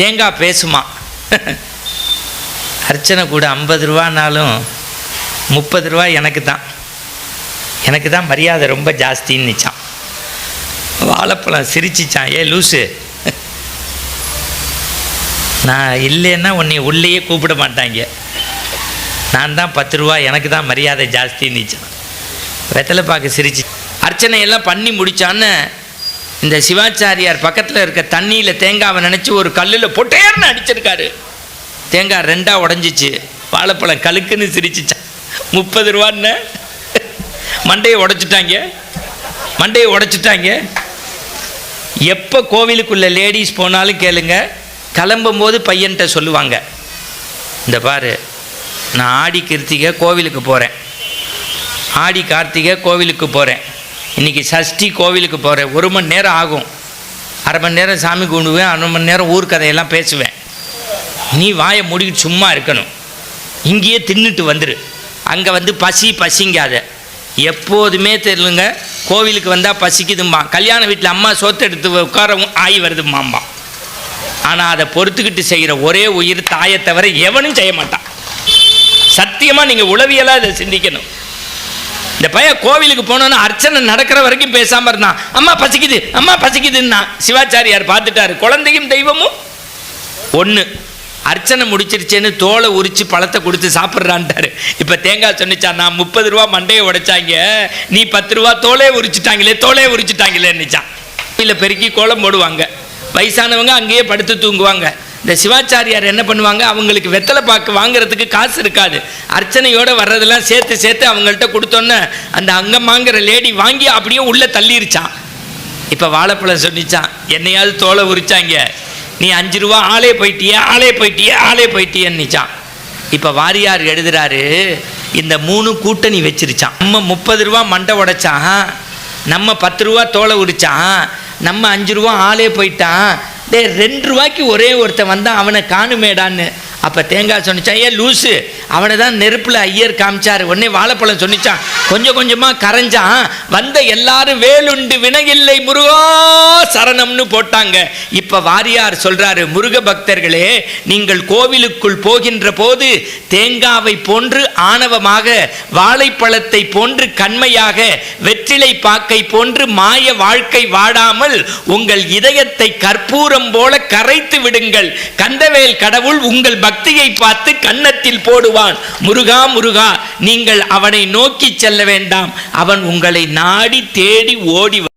தேங்காய் பேசுமா. அர்ச்சனை கூட 50 ரூபானாலும் 30 ரூபா எனக்கு தான் மரியாதை ரொம்ப ஜாஸ்தின்னுச்சான். வாழைப்பழம் சிரிச்சிச்சான், ஏ லூசு, நான் இல்லைன்னா உன்னை உள்ளேயே கூப்பிட மாட்டாங்க, நான் தான் 10 ரூபா, எனக்கு தான் மரியாதை ஜாஸ்தின்னுச்சான். வெத்தலை பார்க்க சிரிச்சு அர்ச்சனையெல்லாம் பண்ணி முடித்தான்னு இந்த சிவாச்சாரியார் பக்கத்தில் இருக்க தண்ணியில் தேங்காவை நினச்சி ஒரு கல்லில் பொட்டேர்னு அடிச்சிருக்காரு. தேங்காய் 2ஆக உடஞ்சிச்சு. வாழைப்பழம் கழுக்குன்னு சிரிச்சிச்சான். 30 ரூபான்னு மண்டையை உடைச்சிட்டாங்க. எப்போ கோவிலுக்குள்ளே லேடிஸ் போனாலும் கேளுங்க, கிளம்பும் போது பையன்கிட்ட சொல்லுவாங்க, இந்த பாரு, நான் ஆடி கிருத்திகை கோவிலுக்கு போகிறேன், ஆடி கார்த்திகை கோவிலுக்கு போகிறேன், இன்றைக்கி சஷ்டி கோவிலுக்கு போகிறேன், 1 மணி நேரம் ஆகும், அரை மணி நேரம் சாமி கும்பிடுவேன், 1/2 மணி நேரம் ஊர் கதையெல்லாம் பேசுவேன், நீ வாயை மூடிக்கிட்டு சும்மா இருக்கணும், இங்கேயே தின்னுட்டு வந்துரு, அங்கே வந்து பசிங்காத. எப்போதுமே தெரியலுங்க, கோவிலுக்கு வந்தால் பசிக்குதும்மா, கல்யாண வீட்டில் அம்மா சோத்து எடுத்து உட்காரவும் ஆகி வருதும்மாம்பா. ஆனால் அதை பொறுத்துக்கிட்டு செய்கிற ஒரே உயிர் தாயை தவிர எவனும் செய்ய மாட்டான். சத்தியமாக நீங்கள் உளவியலாக இதை சிந்திக்கணும். இந்த பையன் கோவிலுக்கு போனோன்னா அர்ச்சனை நடக்கிற வரைக்கும் பேசாமல் இருந்தான். அம்மா பசிக்குதுன்னா சிவாச்சாரியார் பார்த்துட்டாரு. குழந்தையும் தெய்வமும் ஒன்று. அர்ச்சனை முடிச்சிருச்சேன்னு தோலை உரித்து பழத்தை கொடுத்து சாப்பிட்றான்ட்டாரு. இப்போ தேங்காய் சொன்னிச்சா, நான் 30 ரூபா மண்டையை உடைச்சாங்க, நீ 10 ரூபா தோலே உரிச்சிட்டாங்களேன்னுச்சான். இல்லை பெருக்கி கோலம் போடுவாங்க, வயசானவங்க அங்கேயே படுத்து தூங்குவாங்க. இந்த சிவாச்சாரியார் என்ன பண்ணுவாங்க, அவங்களுக்கு வெத்தலை பாக்கு வாங்குறதுக்கு காசு இருக்காது, அர்ச்சனையோடு வர்றதெல்லாம் சேர்த்து அவங்கள்ட்ட கொடுத்தோன்னே அந்த அங்கம்மாங்கிற லேடி வாங்கி அப்படியே உள்ளே தள்ளிருச்சான். இப்போ வாழைப்பழம் சொன்னிச்சான், என்னையாவது தோலை உரிச்சாங்க, நீ 5 ரூபா ஆளே போயிட்டியேன்னுச்சான். இப்போ வாரியார் எழுதுறாரு, இந்த 3 கூட்டணி வச்சிருச்சான். நம்ம 30 ரூபா மண்டை உடைச்சான், நம்ம 10 ரூபா தோலை உரிச்சான், நம்ம 5 ரூபா ஆளே போயிட்டான், 2 ரூபாய்க்கு ஒரே ஒருத்தன் வந்தான், அவனை காணுமேடான்னு. அப்போ தேங்காய் சொன்னிச்சான், ஏன் லூசு, அவனை தான் நெருப்பில் ஐயர் காமிச்சார். உடனே வாழைப்பழம் சொன்னிச்சான், கொஞ்சமாக கரைஞ்சான், வந்த எல்லாரும் வேலுண்டு வினையில்லை முருகா சரணம்னு போட்டாங்க. இப்போ வாரியார் சொல்கிறாரு, முருக பக்தர்களே, நீங்கள் கோவிலுக்குள் போகின்ற போது தேங்காவை போன்று ஆணவமாக, வாழைப்பழத்தை போன்று கண்மையாக, வெற்றிலை பாக்கை போன்று மாய வாழ்க்கை வாடாமல் உங்கள் இதயத்தை கற்பூரம் போல கரைத்து விடுங்கள். கந்தவேல் கடவுள் உங்கள் பக்தியை பார்த்து கன்னத்தில் போடுவான். முருகா, நீங்கள் அவனை நோக்கி செல்ல வேண்டாம், அவன் உங்களை நாடி தேடி ஓடி